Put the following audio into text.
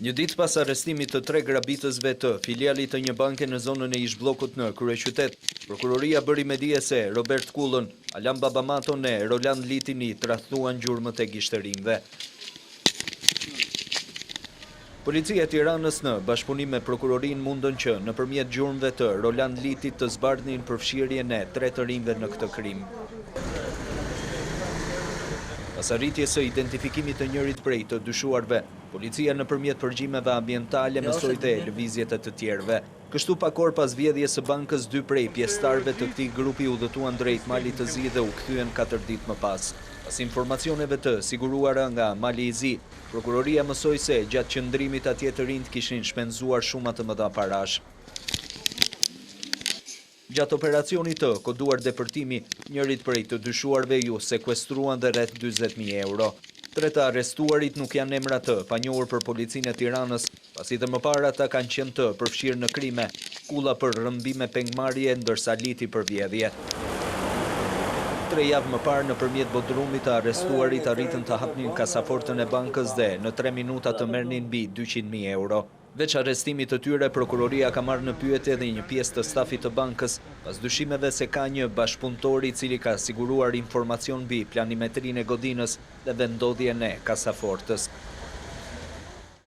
Një ditë pas arrestimit të 3 grabitësve të filialit të një banke në zonën e ish-bllokut në kryeqytet, prokuroria bëri me dije se Robert Kullën, Alan Babamaton e Roland Litini tradhtuan gjurmët e gishtërinjve. Policia e Tiranës në bashkëpunim me prokurorinë mundën që nëpërmjet gjurmëve të Roland Litit të zbardhnin përfshirjen e 3 të rinjve në këtë krim. Pas arritjes së identifikimit të njërit prej të dyshuarve, policia nëpërmjet përgjimeve ambientale mësoi dhe lëvizjet e të tjerëve. Kështu pak orë pas vjedhjes së bankës, 2 prej pjesëtarëve të këtij grupi udhëtuan drejt Malit të Zi dhe u kthyen 4 ditë më pas. Pas informacioneve të siguruara nga Mali i Zi, prokuroria mësoi se gjatë qëndrimit atje të rinjt kishin shpenzuar shumë të mëdha parash. Gjatë operacionit të koduar depërtimi, njërit prej të dyshuarve ju sekuestruan dhe rreth 40.000 euro. 3 të arrestuarit nuk janë emra të panjohur për policinë e Tiranës, pasi dhe më parë ata kanë qenë të përfshirë në krime, Kulla për rrëmbime pengmarrje, ndërsa Liti për vjedhje. 3 javë më parë nëpërmjet bodrumit të arrestuarit arritën të hapnin kasafortën e bankës dhe në 3 minuta të merrnin mbi 200.000 euro. Veç arrestimit të tyre, prokuroria ka marrë në pyetje edhe një pjesë të stafit të bankës, pas dyshimeve se ka një bashkëpunëtor i cili ka siguruar informacion mbi planimetrinë e godinës dhe vendodhjen e kasafortës.